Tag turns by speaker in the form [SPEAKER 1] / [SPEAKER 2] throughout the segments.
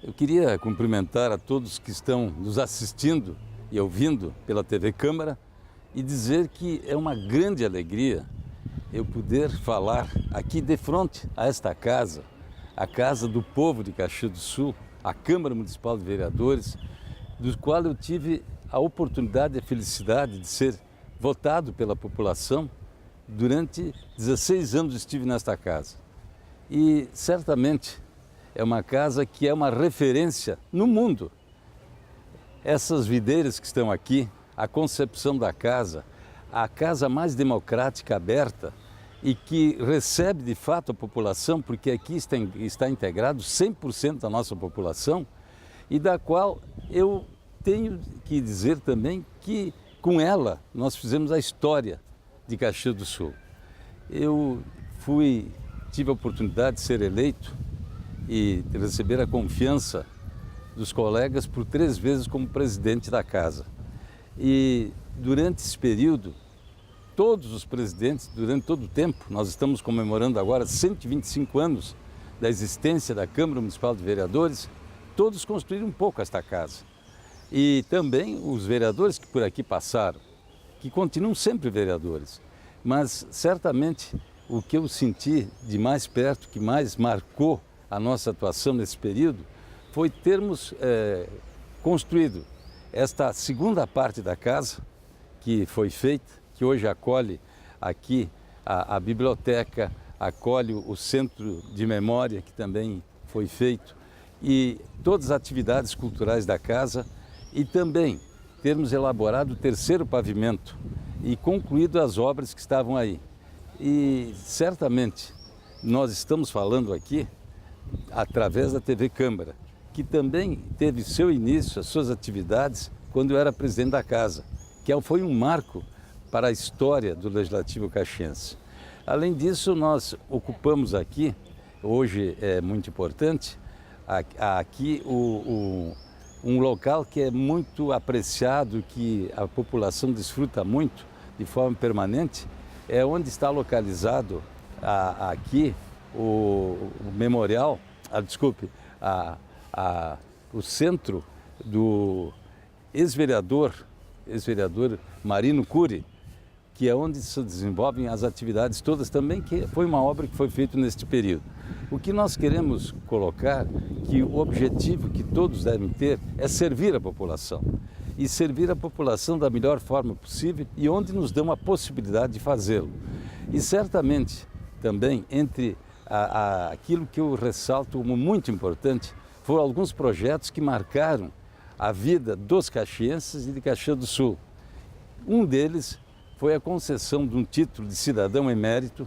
[SPEAKER 1] Eu queria cumprimentar a todos que estão nos assistindo e ouvindo pela TV Câmara e dizer que é uma grande alegria eu poder falar aqui de frente a esta casa, a Casa do Povo de Caxias do Sul, a Câmara Municipal de Vereadores, do qual eu tive a oportunidade e a felicidade de ser votado pela população. Durante 16 anos estive nesta casa e certamente é uma casa que é uma referência no mundo. Essas videiras que estão aqui, a concepção da casa, a casa mais democrática, aberta e que recebe de fato a população, porque aqui está integrado 100% da nossa população e da qual eu tenho que dizer também que com ela nós fizemos a história de Caxias do Sul. Eu tive a oportunidade de ser eleito e de receber a confiança dos colegas por 3 vezes como presidente da casa. E durante esse período, todos os presidentes, durante todo o tempo, nós estamos comemorando agora 125 anos da existência da Câmara Municipal de Vereadores, todos construíram um pouco esta casa. E também os vereadores que por aqui passaram, que continuam sempre vereadores. Mas certamente o que eu senti de mais perto, que mais marcou a nossa atuação nesse período, foi termos construído esta segunda parte da casa que foi feita, que hoje acolhe aqui a biblioteca, acolhe o centro de memória que também foi feito e todas as atividades culturais da casa e também termos elaborado o 3º pavimento e concluído as obras que estavam aí. E certamente nós estamos falando aqui através da TV Câmara, que também teve seu início, as suas atividades, quando eu era presidente da casa, que foi um marco para a história do Legislativo caxiense. Além disso, nós ocupamos aqui, hoje é muito importante, aqui um local que é muito apreciado, que a população desfruta muito de forma permanente, é onde está localizado aqui o memorial, o centro do ex-vereador Marino Cury, que é onde se desenvolvem as atividades todas também, que foi uma obra que foi feita neste período. O que nós queremos colocar, que o objetivo que todos devem ter é servir a população. E servir a população da melhor forma possível e onde nos dão a possibilidade de fazê-lo. E certamente também entre aquilo que eu ressalto como muito importante, foram alguns projetos que marcaram a vida dos caxienses e de Caxias do Sul. Um deles foi a concessão de um título de cidadão emérito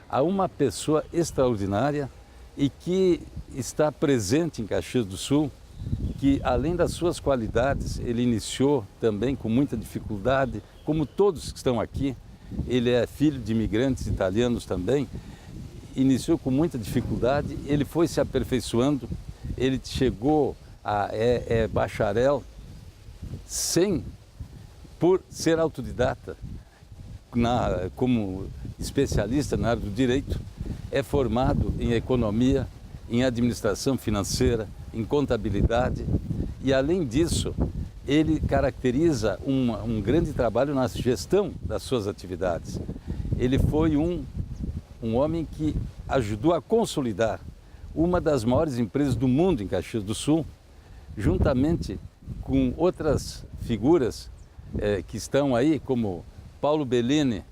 [SPEAKER 1] a uma pessoa extraordinária e que está presente em Caxias do Sul, que além das suas qualidades, ele iniciou também com muita dificuldade, como todos que estão aqui. Ele é filho de imigrantes italianos também, iniciou com muita dificuldade, ele foi se aperfeiçoando, ele chegou a bacharel por ser autodidata, como especialista na área do direito, é formado em economia, em administração financeira, em contabilidade e, além disso, ele caracteriza um grande trabalho na gestão das suas atividades. Ele foi um homem que ajudou a consolidar uma das maiores empresas do mundo em Caxias do Sul, juntamente com outras figuras que estão aí, como Paulo Bellini,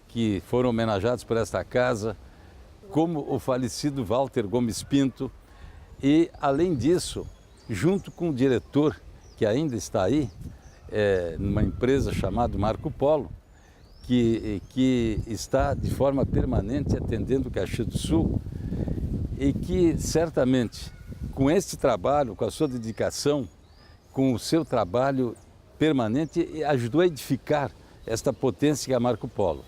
[SPEAKER 1] que foram homenageados por esta casa, como o falecido Walter Gomes Pinto, e, além disso, junto com o diretor, que ainda está aí, numa empresa chamada Marco Polo, que está de forma permanente atendendo Caxias do Sul e que, certamente, com este trabalho, com a sua dedicação, com o seu trabalho permanente, ajudou a edificar esta potência que é a Marco Polo.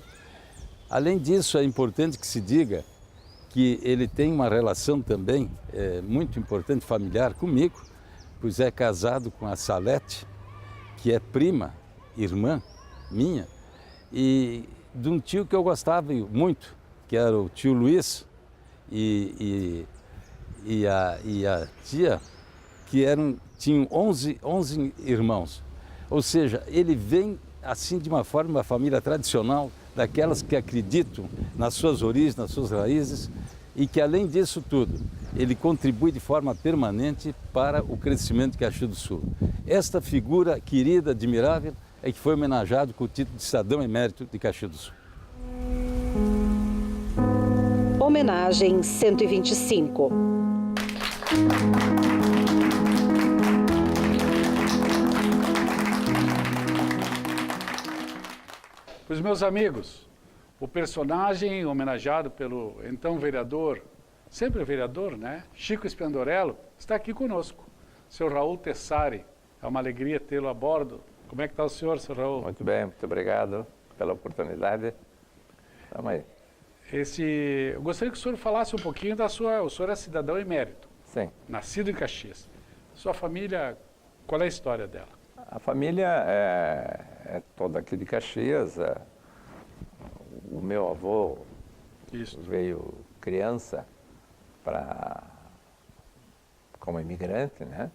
[SPEAKER 1] Além disso, é importante que se diga que ele tem uma relação também muito importante, familiar, comigo, pois é casado com a Salete, que é prima, irmã minha, e de um tio que eu gostava muito, que era o tio Luiz, e a tia que tinham 11 irmãos. Ou seja, ele vem assim de uma forma, uma família tradicional, daquelas que acreditam nas suas origens, nas suas raízes, e que além disso tudo, ele contribui de forma permanente para o crescimento de Caxias do Sul. Esta figura querida, admirável, é que foi homenageado com o título de cidadão emérito de Caxias do Sul.
[SPEAKER 2] Homenagem 125.
[SPEAKER 3] Os meus amigos, o personagem homenageado pelo então vereador, sempre vereador, né? Chico Splendorello, está aqui conosco. Seu Raul Tessari, é uma alegria tê-lo a bordo. Como é que está o senhor, seu Raul?
[SPEAKER 4] Muito bem, muito obrigado pela oportunidade. Vamos aí.
[SPEAKER 3] Eu gostaria que o senhor falasse um pouquinho da sua... O senhor é cidadão emérito.
[SPEAKER 4] Sim.
[SPEAKER 3] Nascido em Caxias. Sua família, qual é a história dela?
[SPEAKER 4] A família é toda aqui de Caxias. O meu avô veio criança como imigrante, né?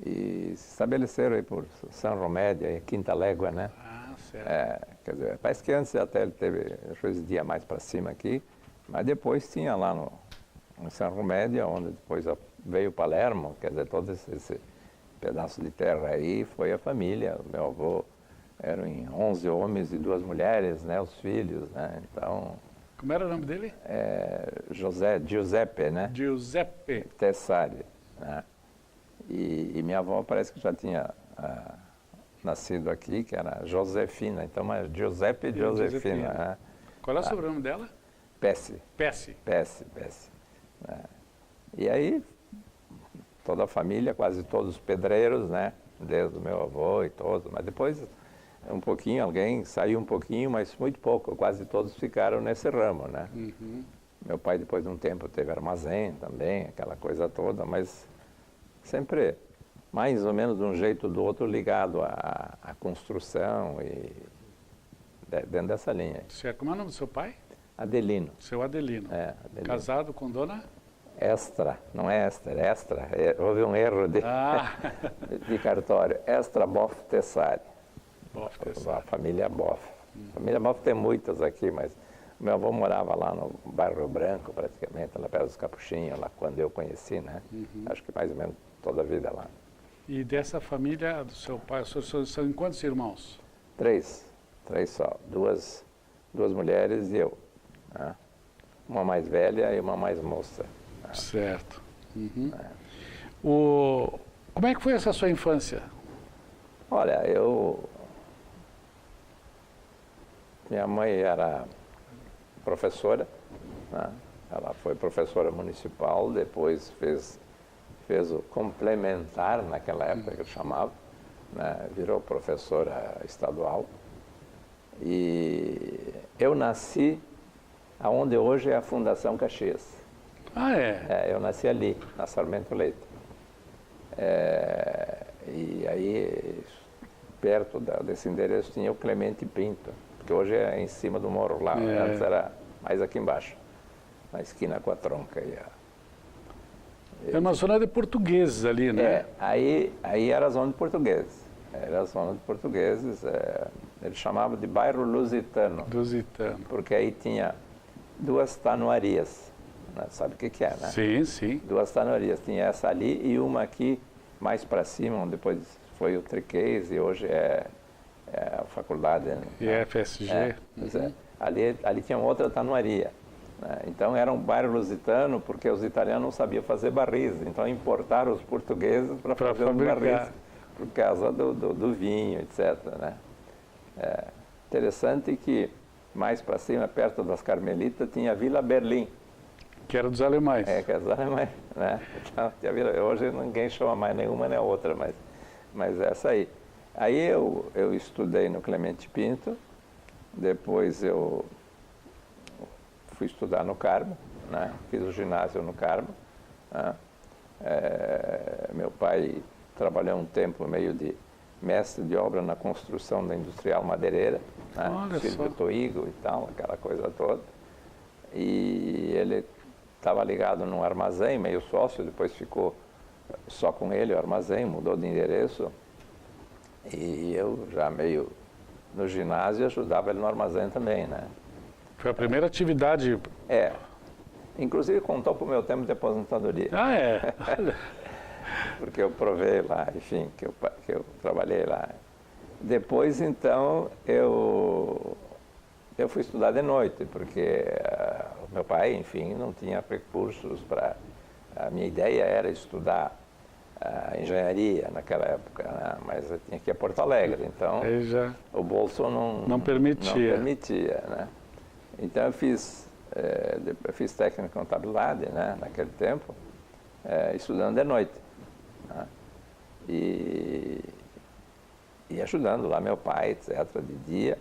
[SPEAKER 4] E se estabeleceram aí por São Romédio, aí, Quinta Légua, né?
[SPEAKER 3] Ah, certo.
[SPEAKER 4] Quer dizer, parece que antes até ele residia mais para cima aqui, mas depois tinha lá no São Romédio, onde depois veio Palermo, quer dizer, todo esse pedaço de terra aí foi a família. O meu avô eram 11 homens e 2 mulheres, né, os filhos, né, então...
[SPEAKER 3] Como era o nome dele?
[SPEAKER 4] Giuseppe, né?
[SPEAKER 3] Giuseppe.
[SPEAKER 4] Tessari, né? E minha avó parece que já tinha nascido aqui, que era Josefina, então mas Giuseppe e Josefina. Né?
[SPEAKER 3] Qual é o sobrenome dela?
[SPEAKER 4] Pesce.
[SPEAKER 3] Pesce.
[SPEAKER 4] Né? E aí, toda a família, quase todos pedreiros, né? Desde o meu avô e todos, mas depois um pouquinho, alguém saiu um pouquinho, mas muito pouco, quase todos ficaram nesse ramo, né?
[SPEAKER 3] Uhum.
[SPEAKER 4] Meu pai, depois de um tempo, teve armazém também, aquela coisa toda, mas sempre mais ou menos de um jeito ou do outro ligado à construção e dentro dessa linha.
[SPEAKER 3] Certo. Como é o nome do seu pai?
[SPEAKER 4] Adelino.
[SPEAKER 3] Seu Adelino.
[SPEAKER 4] Adelino.
[SPEAKER 3] Casado com dona?
[SPEAKER 4] Extra, não é Esther, Extra. Houve um erro de cartório. Extra Boff Tessari.
[SPEAKER 3] Boff Tessari.
[SPEAKER 4] A família Boff. A família Boff tem muitas aqui, mas meu avô morava lá no Bairro Branco, praticamente, lá perto dos Capuchinhos, lá quando eu conheci, né?
[SPEAKER 3] Uhum.
[SPEAKER 4] Acho que mais ou menos toda a vida lá.
[SPEAKER 3] E dessa família do seu pai, são em quantos irmãos?
[SPEAKER 4] 3 só. Duas mulheres e eu. Né? Uma mais velha e uma mais moça. Né?
[SPEAKER 3] Certo. Uhum. Como é que foi essa sua infância?
[SPEAKER 4] Olha, minha mãe era professora, né? Ela foi professora municipal, depois fez o complementar, naquela época que eu chamava, né? Virou professora estadual. E eu nasci aonde hoje é a Fundação Caxias.
[SPEAKER 3] Ah, é?
[SPEAKER 4] Eu nasci ali, na Sarmento Leite. E aí, perto desse endereço, tinha o Clemente Pinto, que hoje é em cima do morro lá, antes era mais aqui embaixo, na esquina com a tronca.
[SPEAKER 3] É uma zona de portugueses ali, né?
[SPEAKER 4] Aí era a zona de portugueses. Era a zona de portugueses, eles chamavam de bairro Lusitano.
[SPEAKER 3] Lusitano.
[SPEAKER 4] Porque aí tinha 2 tanuarias, né? Sabe o que é, né?
[SPEAKER 3] Sim, sim.
[SPEAKER 4] 2 tanuarias, tinha essa ali e uma aqui mais para cima, onde depois foi o Triquês e hoje é a faculdade.
[SPEAKER 3] E a FSG.
[SPEAKER 4] Uhum. Ali tinha outra tanuaria. Né? Então era um bairro lusitano porque os italianos não sabiam fazer barris, então importaram os portugueses para fazer os barris por causa do vinho, etc. Né? Interessante que mais para cima, perto das Carmelitas, tinha a Vila Berlim.
[SPEAKER 3] Que era dos alemães.
[SPEAKER 4] Que era dos alemães. Né? Então, hoje ninguém chama mais nenhuma nem outra, mas essa aí. Aí eu estudei no Clemente Pinto, depois eu fui estudar no Carmo, né? Fiz o ginásio no Carmo. Né? Meu pai trabalhou um tempo meio de mestre de obra na construção da Industrial Madeireira, né? Filho do Toigo e tal, aquela coisa toda. E ele estava ligado num armazém, meio sócio, depois ficou só com ele o armazém, mudou de endereço. E eu já meio no ginásio ajudava ele no armazém também, né?
[SPEAKER 3] Foi a primeira atividade...
[SPEAKER 4] É. Inclusive contou para o meu tempo de aposentadoria.
[SPEAKER 3] Ah, é?
[SPEAKER 4] Porque eu provei lá, enfim, que eu trabalhei lá. Depois, então, eu fui estudar de noite, porque o meu pai, enfim, não tinha recursos para... A minha ideia era estudar engenharia naquela época, né? Mas eu tinha que ir a Porto Alegre, então o bolso não permitia, né? Então eu fiz técnico em contabilidade, né, naquele tempo, estudando de noite, né? E ajudando lá meu pai, etc., de dia.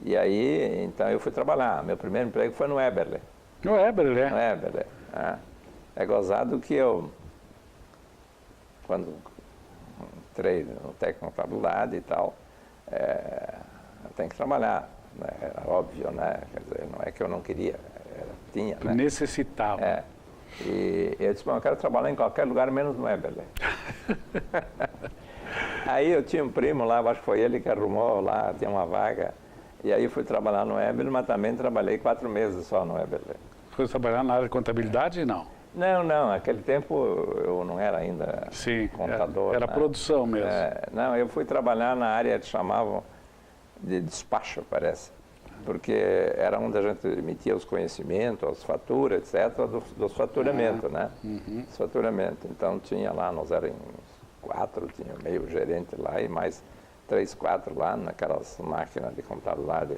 [SPEAKER 4] E aí, então eu fui trabalhar. Meu primeiro emprego foi no Eberle.
[SPEAKER 3] No Eberle,
[SPEAKER 4] No Eberle, né? É gozado que eu, quando entrei no técnico em contabilidade e tal, eu tenho que trabalhar, né? Era óbvio, né? Quer dizer, não é que eu não queria, tinha, né?
[SPEAKER 3] Necessitava.
[SPEAKER 4] E eu disse, bom, eu quero trabalhar em qualquer lugar, menos no Eberle. Aí eu tinha um primo lá, acho que foi ele que arrumou lá, tinha uma vaga. E aí fui trabalhar no Eberle, mas também trabalhei 4 meses só no Eberle.
[SPEAKER 3] Foi trabalhar na área de contabilidade, não?
[SPEAKER 4] Não, naquele tempo eu não era ainda contador.
[SPEAKER 3] Era
[SPEAKER 4] né?
[SPEAKER 3] produção mesmo.
[SPEAKER 4] Não, eu fui trabalhar na área que chamavam de despacho, parece. Porque era onde a gente emitia os conhecimentos, as faturas, etc., dos faturamentos, né? Dos faturamentos. Então tinha lá, nós éramos 4, tinha meio gerente lá e mais 3, 4 lá naquelas máquinas de contabilidade.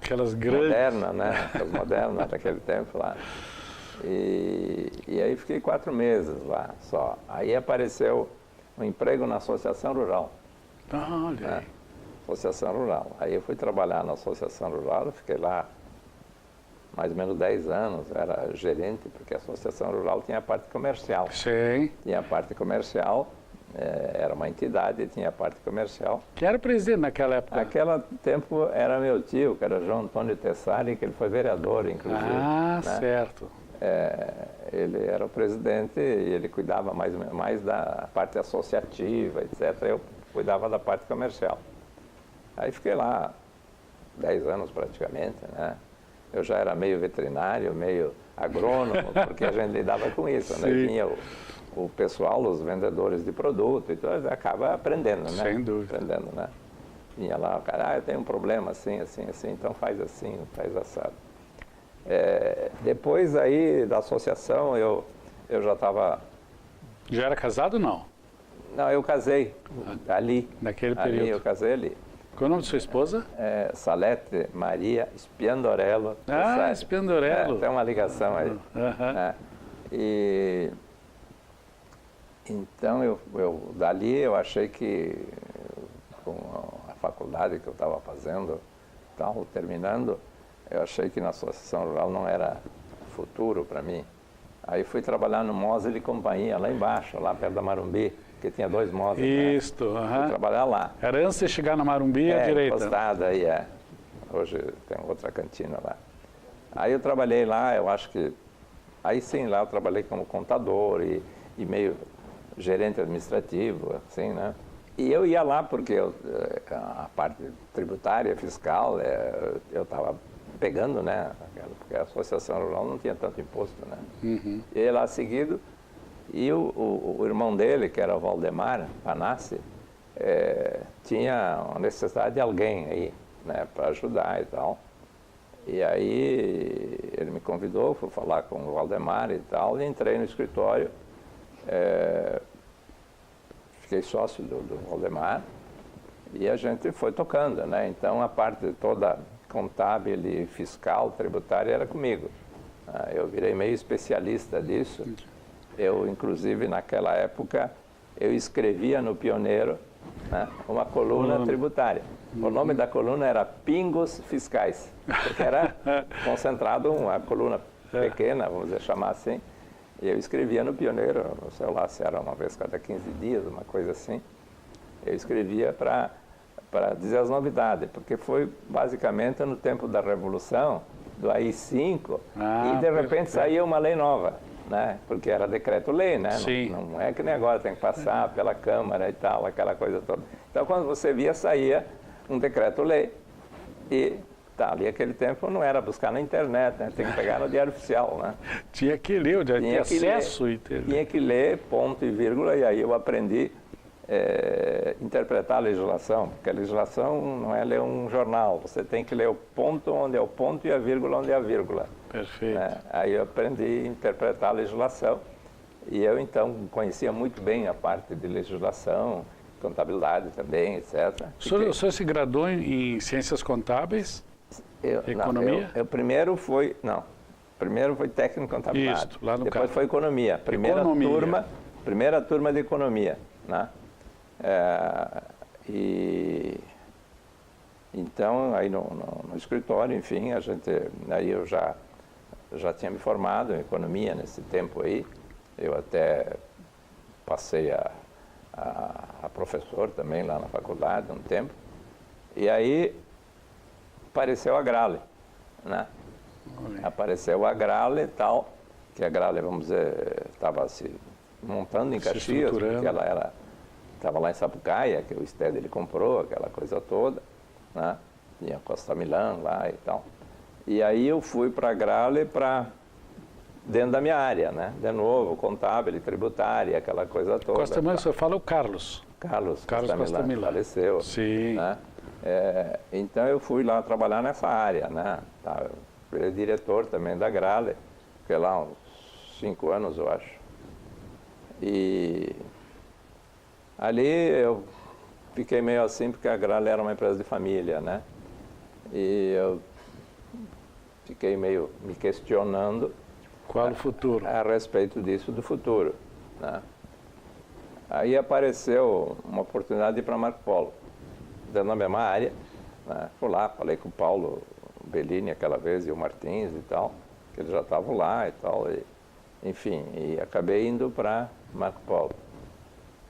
[SPEAKER 3] Aquelas grandes.
[SPEAKER 4] Modernas, né? Aquelas modernas daquele tempo lá. E aí fiquei 4 meses lá só. Aí apareceu um emprego na Associação Rural.
[SPEAKER 3] Olha aí.
[SPEAKER 4] Associação Rural. Aí eu fui trabalhar na Associação Rural, fiquei lá mais ou menos 10 anos, era gerente, porque a Associação Rural tinha a parte comercial.
[SPEAKER 3] Sim.
[SPEAKER 4] Tinha a parte comercial, era uma entidade, tinha a parte comercial.
[SPEAKER 3] Quem era presidente naquela época?
[SPEAKER 4] Naquele tempo era meu tio, que era João Antônio Tessari, que ele foi vereador, inclusive.
[SPEAKER 3] Ah,
[SPEAKER 4] né?
[SPEAKER 3] certo.
[SPEAKER 4] Ele era o presidente e ele cuidava mais da parte associativa, etc. Eu cuidava da parte comercial. Aí fiquei lá 10 anos praticamente, né? Eu já era meio veterinário, meio agrônomo, porque a gente lidava com isso, né? Vinha o pessoal, os vendedores de produto, então acaba aprendendo, né?
[SPEAKER 3] Sem dúvida.
[SPEAKER 4] Aprendendo, né? Vinha lá, o cara, eu tenho um problema assim, assim, assim, então faz assim, faz assado. Depois aí da associação, eu já estava...
[SPEAKER 3] Já era casado ou não?
[SPEAKER 4] Não, eu casei ali.
[SPEAKER 3] Naquele
[SPEAKER 4] ali
[SPEAKER 3] período.
[SPEAKER 4] eu casei ali.
[SPEAKER 3] Qual o nome de sua esposa?
[SPEAKER 4] Salete Maria Spiandorello.
[SPEAKER 3] Ah, Spiandorello.
[SPEAKER 4] Tem uma ligação aí. E então dali eu achei que com a faculdade que eu estava fazendo, tal, terminando, eu achei que na Associação Rural não era futuro para mim. Aí fui trabalhar no Mosel e Companhia, lá embaixo, lá perto da Marumbi, que tinha 2 Mosel.
[SPEAKER 3] Isto,
[SPEAKER 4] Fui trabalhar lá.
[SPEAKER 3] Era antes de chegar na Marumbi, à direita.
[SPEAKER 4] Encostada aí, Hoje tem outra cantina lá. Aí eu trabalhei lá, eu acho que... Aí sim, lá eu trabalhei como contador e meio gerente administrativo, assim, né? E eu ia lá porque a parte tributária, fiscal, eu estava pegando, né? Porque a Associação Rural não tinha tanto imposto, né? E ia lá seguido, e o irmão dele, que era o Valdemar Panassi, tinha uma necessidade de alguém aí, né? Para ajudar e tal. E aí ele me convidou, fui falar com o Valdemar e tal, e entrei no escritório. Fiquei sócio do Valdemar e a gente foi tocando, né? Então a parte toda contábil e fiscal, tributária era comigo. Eu virei meio especialista disso. Eu, inclusive, naquela época, eu escrevia no Pioneiro, né, uma coluna tributária. O nome da coluna era Pingos Fiscais, porque era concentrado uma coluna pequena, vamos dizer, chamar assim. E eu escrevia no Pioneiro, sei lá se era uma vez cada 15 dias, uma coisa assim. Eu escrevia para dizer as novidades, porque foi basicamente no tempo da Revolução, do AI-5, e de repente saía uma lei nova. né? Porque era decreto-lei, né?
[SPEAKER 3] Sim.
[SPEAKER 4] Não é que nem agora tem que passar pela Câmara e tal, aquela coisa toda. Então, quando você via, saía um decreto-lei e ali aquele tempo não era buscar na internet, né? Tem que pegar no Diário Oficial, né?
[SPEAKER 3] Tinha que ler, tinha acesso.
[SPEAKER 4] Tinha que ler ponto e vírgula, e aí eu aprendi interpretar a legislação, porque a legislação não é ler um jornal, você tem que ler o ponto onde é o ponto e a vírgula onde é a vírgula.
[SPEAKER 3] Perfeito.
[SPEAKER 4] Aí eu aprendi a interpretar a legislação e eu então conhecia muito bem a parte de legislação, contabilidade também, etc.
[SPEAKER 3] O senhor se graduou em Ciências Contábeis? Economia?
[SPEAKER 4] Primeiro foi técnico em contabilidade.
[SPEAKER 3] Isso, lá no
[SPEAKER 4] depois
[SPEAKER 3] caso.
[SPEAKER 4] foi economia. Primeira turma de economia, né? E então aí no escritório, enfim, aí eu já tinha me formado em economia nesse tempo aí. Eu até passei a professor também lá na faculdade um tempo. E aí apareceu a Grale, né? Apareceu a Grale e tal, que a Grale, vamos dizer, estava se montando em Caxias, porque ela estava lá em Sapucaia, que o Sted ele comprou, aquela coisa toda, né? Tinha Costa Milã lá e tal. E aí eu fui para a Grale dentro da minha área, né? De novo, contábil e tributária, aquela coisa toda.
[SPEAKER 3] Costa Milã, o senhor fala o Carlos.
[SPEAKER 4] Carlos
[SPEAKER 3] Costa Milã.
[SPEAKER 4] Faleceu.
[SPEAKER 3] Sim.
[SPEAKER 4] Né? Então eu fui lá trabalhar nessa área, né? Eu era diretor também da Grale, fiquei lá uns 5 anos, eu acho. E ali eu fiquei meio assim, porque a Grale era uma empresa de família, né? E eu fiquei meio me questionando.
[SPEAKER 3] Qual o futuro?
[SPEAKER 4] A respeito disso, do futuro, né? Aí apareceu uma oportunidade de ir para Marco Polo, dentro da mesma área, né? Fui lá, falei com o Paulo Bellini aquela vez e o Martins e tal, que eles já estavam lá e tal, enfim, e acabei indo para Marco Polo.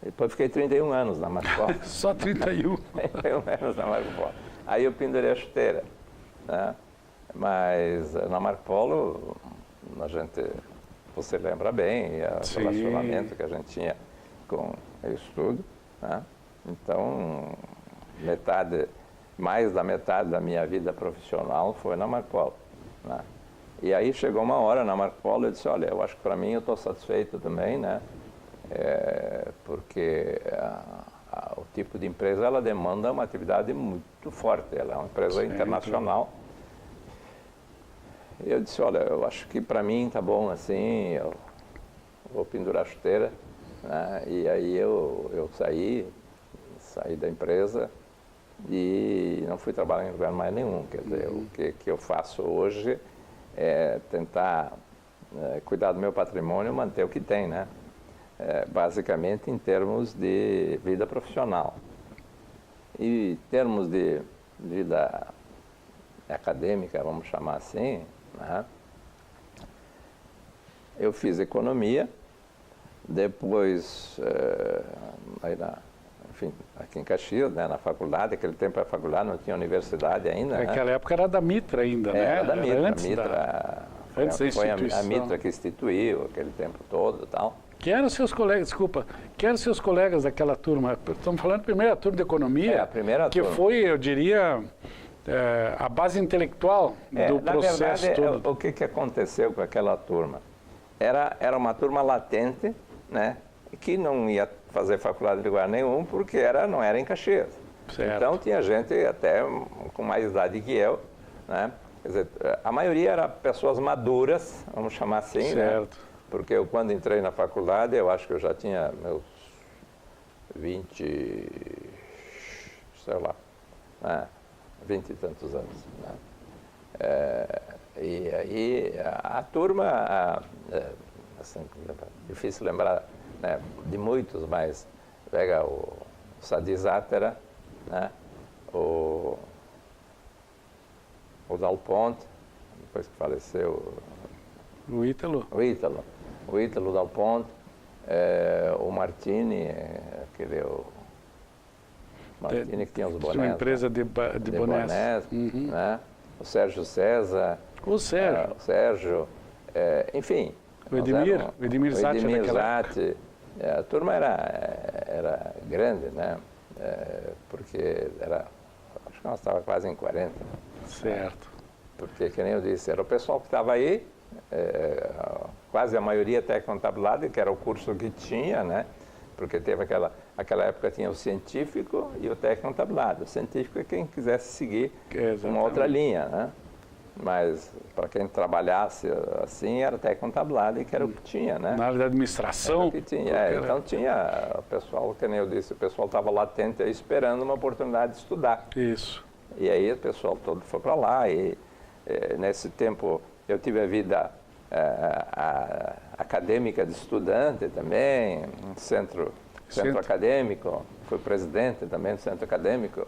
[SPEAKER 4] Depois fiquei 31 anos na Marco Polo.
[SPEAKER 3] Só 31?
[SPEAKER 4] 31 anos na Marco Polo. Aí eu pendurei a chuteira, né? Mas na Marco Polo, você lembra bem, o relacionamento que a gente tinha com isso tudo, né? Então, mais da metade da minha vida profissional foi na Marco Polo, né? E aí chegou uma hora na Marco Polo, eu disse, olha, eu acho que para mim eu estou satisfeito também, né? Porque o tipo de empresa, ela demanda uma atividade muito forte, ela é uma empresa internacional. E eu disse, olha, eu acho que para mim tá bom assim, eu vou pendurar a chuteira, né? E aí eu saí da empresa e não fui trabalhar em lugar mais nenhum. Quer dizer, o que eu faço hoje é tentar cuidar do meu patrimônio e manter o que tem, né? Basicamente em termos de vida profissional. E em termos de vida acadêmica, vamos chamar assim, né? Eu fiz economia, depois, enfim, aqui em Caxias, né, na faculdade, naquele tempo a faculdade não tinha universidade ainda.
[SPEAKER 3] Naquela época era da Mitra ainda, né?
[SPEAKER 4] Era da Mitra.
[SPEAKER 3] Antes da
[SPEAKER 4] Foi
[SPEAKER 3] instituição.
[SPEAKER 4] a Mitra que instituiu aquele tempo todo e tal.
[SPEAKER 3] Quem eram seus colegas, desculpa, quem eram seus colegas daquela turma? Estamos falando da primeira turma de economia,
[SPEAKER 4] a primeira
[SPEAKER 3] que
[SPEAKER 4] turma.
[SPEAKER 3] foi, eu diria, a base intelectual do processo
[SPEAKER 4] na verdade,
[SPEAKER 3] todo.
[SPEAKER 4] o que aconteceu com aquela turma? Era uma turma latente, né, que não ia fazer faculdade de lugar nenhum, porque não era em Caxias.
[SPEAKER 3] Certo.
[SPEAKER 4] Então tinha gente até com mais idade que eu, né? Quer dizer, a maioria era pessoas maduras, vamos chamar assim,
[SPEAKER 3] certo.
[SPEAKER 4] Né? Porque eu, quando entrei na faculdade, eu acho que eu já tinha meus 20, sei lá, né? 20 e tantos anos, né? E aí a turma, assim, difícil lembrar, né, de muitos, mas pega o Sadi Zátera, né? O Dal Ponte, depois que faleceu.
[SPEAKER 3] O Ítalo.
[SPEAKER 4] O Ítalo Dal Ponte, o Martini, o Martini que tinha os bonés.
[SPEAKER 3] Uma empresa de bonés.
[SPEAKER 4] Né? O Sérgio César.
[SPEAKER 3] O Sérgio.
[SPEAKER 4] Enfim,
[SPEAKER 3] O Edmir Zatti
[SPEAKER 4] o Edmir
[SPEAKER 3] daquela época.
[SPEAKER 4] Zatti. A turma era grande, né? Porque acho que nós estávamos quase em 40.
[SPEAKER 3] Certo.
[SPEAKER 4] Porque, que nem eu disse, era o pessoal que estava aí, quase a maioria tecnontabilidade, que era o curso que tinha, né? Porque teve aquela época tinha o científico e o tecnontabilidade. O científico é quem quisesse seguir uma outra linha, né? Mas para quem trabalhasse assim, era tecnontabilidade, que era o que tinha, né?
[SPEAKER 3] Na área da administração?
[SPEAKER 4] Era o que tinha. Então tinha o pessoal, que nem eu disse, o pessoal estava latente aí esperando uma oportunidade de estudar.
[SPEAKER 3] Isso.
[SPEAKER 4] E aí o pessoal todo foi para lá e nesse tempo eu tive a vida acadêmica de estudante também, um centro acadêmico, fui presidente também do centro acadêmico,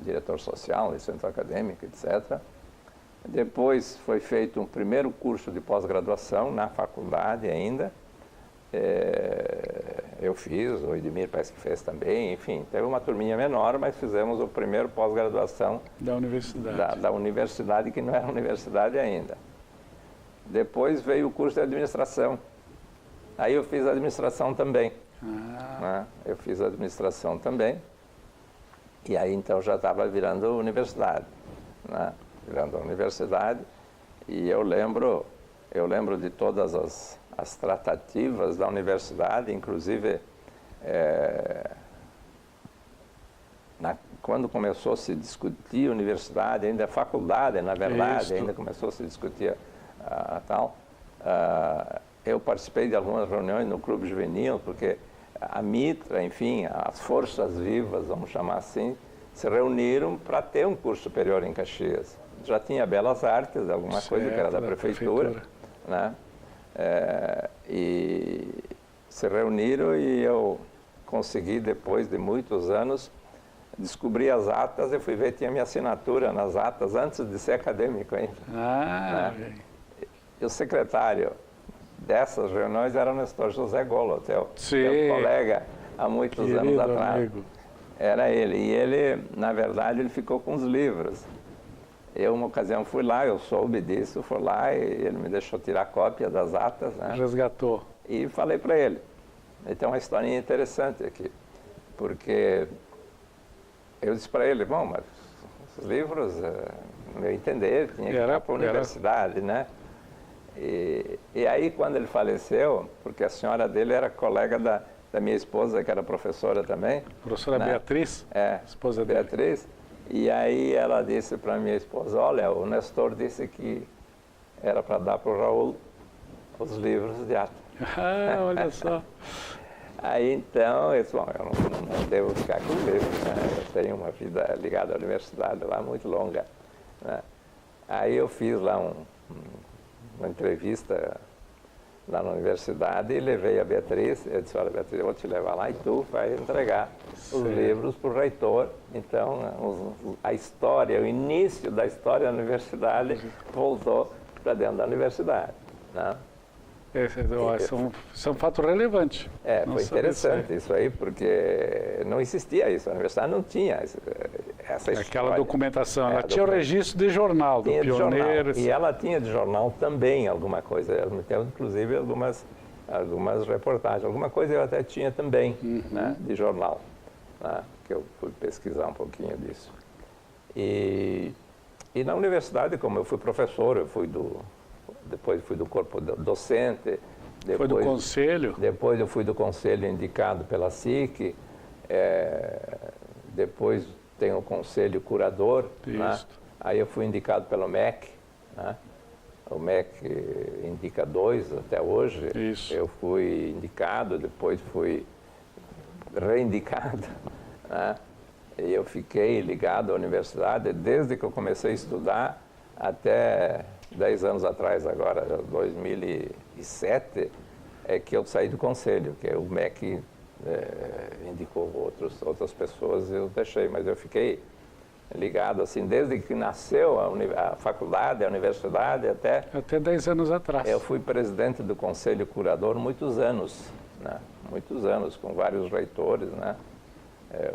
[SPEAKER 4] diretor social do centro acadêmico, etc. Depois foi feito um primeiro curso de pós-graduação na faculdade ainda. Eu fiz, o Edmir parece que fez também, enfim, teve uma turminha menor, mas fizemos o primeiro pós-graduação
[SPEAKER 3] da universidade.
[SPEAKER 4] Da universidade, que não era universidade ainda. Depois veio o curso de administração. Aí eu fiz administração também. Né? Eu fiz administração também. E aí então já estava virando universidade. Né? Virando a universidade. E eu lembro de todas as tratativas da universidade, inclusive quando começou a se discutir universidade, ainda faculdade, na verdade, ainda começou a se discutir tal. Eu participei de algumas reuniões no Clube Juvenil, porque a Mitra, enfim, as forças vivas, vamos chamar assim, se reuniram para ter um curso superior em Caxias. Já tinha Belas Artes, alguma coisa que era da prefeitura. Né? E se reuniram e eu consegui, depois de muitos anos, descobrir as atas e fui ver, tinha minha assinatura nas atas antes de ser acadêmico ainda. Né? E o secretário dessas reuniões era o Nestor José Golo, teu colega há muitos anos atrás. Amigo. Era ele. E ele, na verdade, ele ficou com os livros. Eu, uma ocasião, fui lá, eu soube disso, fui lá e ele me deixou tirar cópia das atas. Né?
[SPEAKER 3] Resgatou.
[SPEAKER 4] E falei para ele. Ele tem uma historinha interessante aqui, porque eu disse para ele, bom, mas os livros, no meu entender, tinha que ir para a universidade, né? E aí, quando ele faleceu, porque a senhora dele era colega da minha esposa, que era professora também.
[SPEAKER 3] Professora, né? Beatriz?
[SPEAKER 4] Esposa dele. Beatriz. E aí ela disse para minha esposa, olha, o Nestor disse que era para dar para o Raul os livros de arte.
[SPEAKER 3] Olha só.
[SPEAKER 4] Aí então, eu disse, bom, eu não devo ficar com livros, né? Eu tenho uma vida ligada à universidade lá muito longa. Né? Aí eu fiz lá uma entrevista lá na universidade e levei a Beatriz. Eu disse, olha, Beatriz, eu vou te levar lá e tu vai entregar os livros para o reitor. Então, a história, o início da história da universidade voltou para dentro da universidade. Né?
[SPEAKER 3] Isso é um fato relevante.
[SPEAKER 4] Foi interessante isso aí, porque não existia isso. A universidade não tinha essa história.
[SPEAKER 3] Aquela documentação. Ela tinha o registro de jornal, do Pioneiro.
[SPEAKER 4] E ela tinha de jornal também alguma coisa. Ela tinha, inclusive, algumas reportagens. Alguma coisa eu até tinha também, né, de jornal, né, que eu fui pesquisar um pouquinho disso. E na universidade, como eu fui professor, depois fui do corpo docente.
[SPEAKER 3] Foi do conselho?
[SPEAKER 4] Depois eu fui do conselho indicado pela SIC. Depois tem o conselho curador. Né? Aí eu fui indicado pelo MEC. Né? O MEC indica 2 até hoje.
[SPEAKER 3] Isso.
[SPEAKER 4] Eu fui indicado, depois fui reindicado. Né? E eu fiquei ligado à universidade desde que eu comecei a estudar até 10 anos atrás, agora, 2007, é que eu saí do conselho, que o MEC indicou outras pessoas, eu deixei, mas eu fiquei ligado, assim, desde que nasceu a faculdade, a universidade, até
[SPEAKER 3] 10 anos atrás.
[SPEAKER 4] Eu fui presidente do conselho curador muitos anos, né? Muitos anos, com vários reitores, né?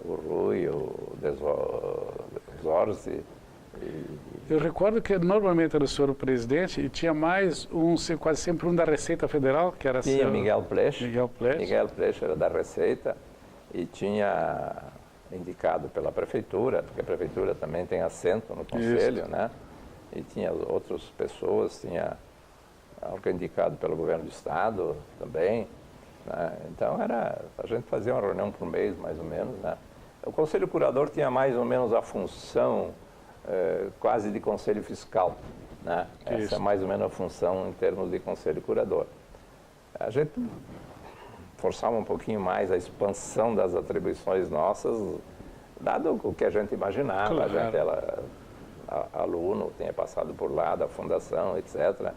[SPEAKER 4] O Rui, o Zorzi,
[SPEAKER 3] Eu recordo que normalmente era o senhor o presidente e tinha mais quase sempre um da Receita Federal, que era
[SPEAKER 4] Tinha Miguel Plech.
[SPEAKER 3] Miguel Plech.
[SPEAKER 4] Miguel Plech era da Receita e tinha indicado pela prefeitura, porque a prefeitura também tem assento no conselho,
[SPEAKER 3] Isso.
[SPEAKER 4] né? E tinha outras pessoas, tinha algo indicado pelo governo do estado também, né? Então a gente fazia uma reunião por mês, mais ou menos, né? O conselho curador tinha mais ou menos a função quase de conselho fiscal, né? Essa é mais ou menos a função em termos de conselho curador. A gente forçava um pouquinho mais a expansão das atribuições nossas, dado o que a gente imaginava.
[SPEAKER 3] Claro.
[SPEAKER 4] A gente aluno, tinha passado por lá da fundação, etc.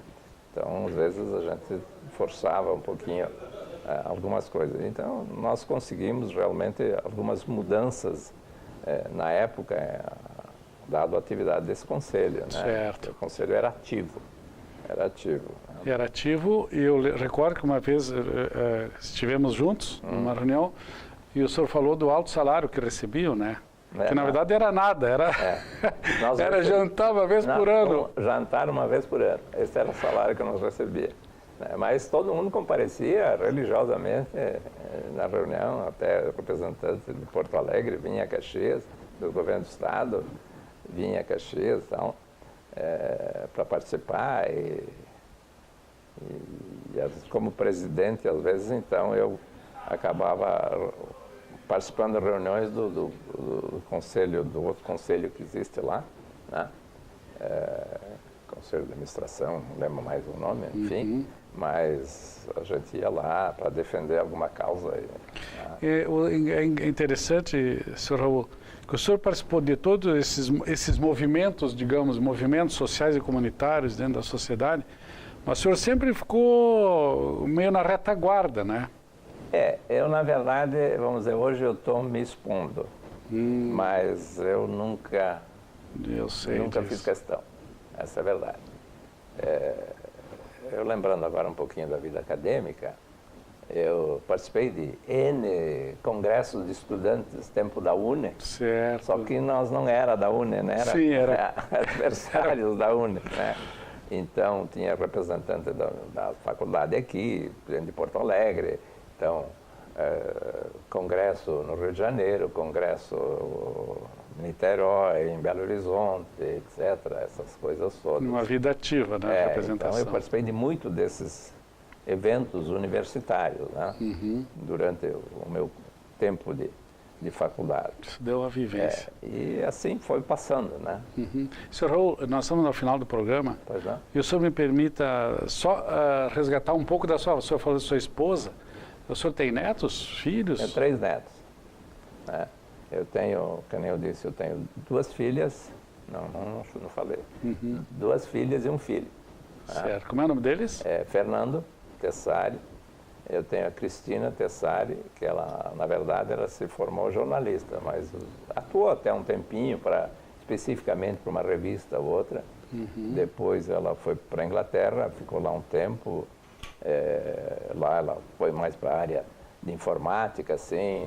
[SPEAKER 4] Então, às vezes, a gente forçava um pouquinho algumas coisas. Então, nós conseguimos realmente algumas mudanças na época, dado a atividade desse conselho, né?
[SPEAKER 3] Certo.
[SPEAKER 4] O conselho era ativo.
[SPEAKER 3] Era ativo e eu recordo que uma vez estivemos juntos numa reunião e o senhor falou do alto salário que recebiam, né? Que na verdade era nada, era jantar uma vez por ano.
[SPEAKER 4] Jantar uma vez por ano, esse era o salário que nós recebíamos. Mas todo mundo comparecia religiosamente na reunião, até representante de Porto Alegre vinha a Caxias, do governo do estado, vinha a Caxias, então, para participar e como presidente, às vezes, então, eu acabava participando de reuniões do conselho, do outro conselho que existe lá, né? Conselho de administração, não lembro mais o nome, enfim, mas a gente ia lá para defender alguma causa.
[SPEAKER 3] É interessante, senhor Raul, que o senhor participou de todos esses movimentos, digamos, movimentos sociais e comunitários dentro da sociedade, mas o senhor sempre ficou meio na retaguarda, né?
[SPEAKER 4] Eu na verdade, vamos dizer, hoje eu estou me expondo, mas eu nunca fiz questão, essa é a verdade. Eu lembrando agora um pouquinho da vida acadêmica, eu participei de N congressos de estudantes, tempo da UNE,
[SPEAKER 3] certo.
[SPEAKER 4] Só que nós não era da UNE, né?
[SPEAKER 3] Sim, era
[SPEAKER 4] adversários da UNE, né? Então, tinha representante da faculdade aqui, de Porto Alegre, então, congresso no Rio de Janeiro, congresso em Niterói, em Belo Horizonte, etc., essas coisas todas.
[SPEAKER 3] Uma vida ativa, né? Representação.
[SPEAKER 4] Então, eu participei de muito desses eventos universitários, né? Durante o meu tempo de faculdade.
[SPEAKER 3] Isso deu a vivência.
[SPEAKER 4] E assim foi passando, né?
[SPEAKER 3] Senhor Raul, nós estamos no final do programa.
[SPEAKER 4] Pois não?
[SPEAKER 3] E o senhor me permita só resgatar um pouco o senhor falou de sua esposa. O senhor tem netos, filhos?
[SPEAKER 4] Tenho 3 netos. Né? Eu tenho, como eu disse, eu tenho 2 filhas, não falei, 2 filhas e um filho.
[SPEAKER 3] Certo. Como é o nome deles?
[SPEAKER 4] Fernando Tessari. Eu tenho a Cristina Tessari, que ela, na verdade, ela se formou jornalista, mas atuou até um tempinho especificamente para uma revista ou outra. Depois ela foi para a Inglaterra, ficou lá um tempo. Lá ela foi mais para a área de informática, assim.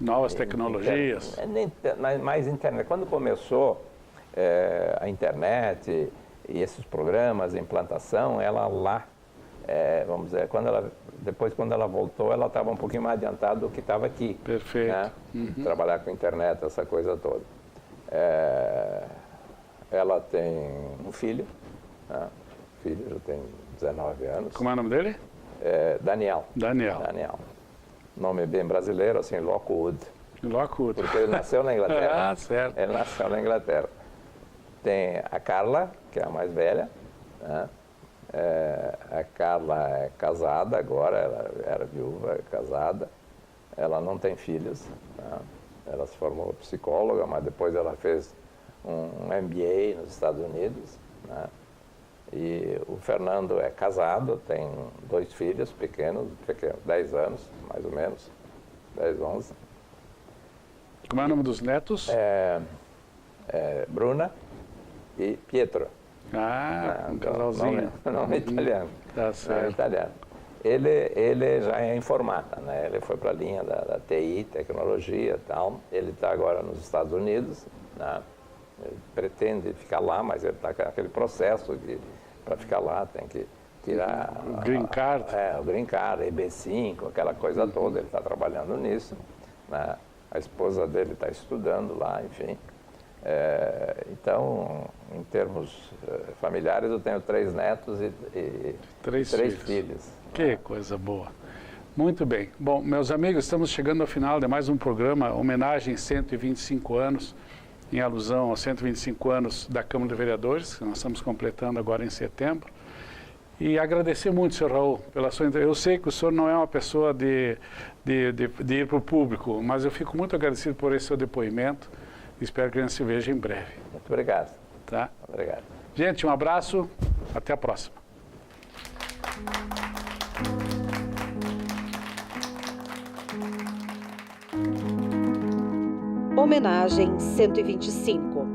[SPEAKER 3] Novas tecnologias.
[SPEAKER 4] Mais internet. Quando começou a internet e esses programas de implantação, ela lá, vamos dizer, depois quando ela voltou, ela estava um pouquinho mais adiantada do que estava aqui.
[SPEAKER 3] Perfeito.
[SPEAKER 4] Né? Trabalhar com internet, essa coisa toda. Ela tem um filho, né? O filho já tem 19 anos.
[SPEAKER 3] Como é o nome dele?
[SPEAKER 4] Daniel.
[SPEAKER 3] Daniel.
[SPEAKER 4] Nome bem brasileiro, assim, Lockwood.
[SPEAKER 3] Lockwood.
[SPEAKER 4] Porque ele nasceu na Inglaterra.
[SPEAKER 3] Ah, certo.
[SPEAKER 4] Ele nasceu na Inglaterra. Tem a Carla, que é a mais velha, né? A Carla é casada agora, ela era viúva, casada. Ela não tem filhos, né? Ela se formou psicóloga, mas depois ela fez um MBA nos Estados Unidos, né? E o Fernando é casado, tem 2 filhos pequenos, 10 anos, mais ou menos, 10, 11.
[SPEAKER 3] Como é o nome dos netos?
[SPEAKER 4] Bruna e Pietro.
[SPEAKER 3] Um casalzinho.
[SPEAKER 4] Nome italiano.
[SPEAKER 3] Tá certo.
[SPEAKER 4] Italiano. Ele já é informática, né? Ele foi para a linha da TI, tecnologia e tal. Ele está agora nos Estados Unidos, né? Ele pretende ficar lá, mas ele está com aquele processo de para ficar lá tem que tirar
[SPEAKER 3] O green card.
[SPEAKER 4] o green card, EB5, aquela coisa toda. Ele está trabalhando nisso, né? A esposa dele está estudando lá, enfim. Então, em termos familiares, eu tenho 3 netos e 3 filhos.
[SPEAKER 3] Que coisa boa. Muito bem. Bom, meus amigos, estamos chegando ao final de mais um programa, homenagem 125 anos, em alusão aos 125 anos da Câmara de Vereadores, que nós estamos completando agora em setembro. E agradecer muito, senhor Raul, pela sua entrevista. Eu sei que o senhor não é uma pessoa de ir para o público, mas eu fico muito agradecido por esse seu depoimento. Espero que a gente se veja em breve.
[SPEAKER 4] Muito obrigado.
[SPEAKER 3] Tá?
[SPEAKER 4] Obrigado.
[SPEAKER 3] Gente, um abraço. Até a próxima.
[SPEAKER 2] Homenagem 125.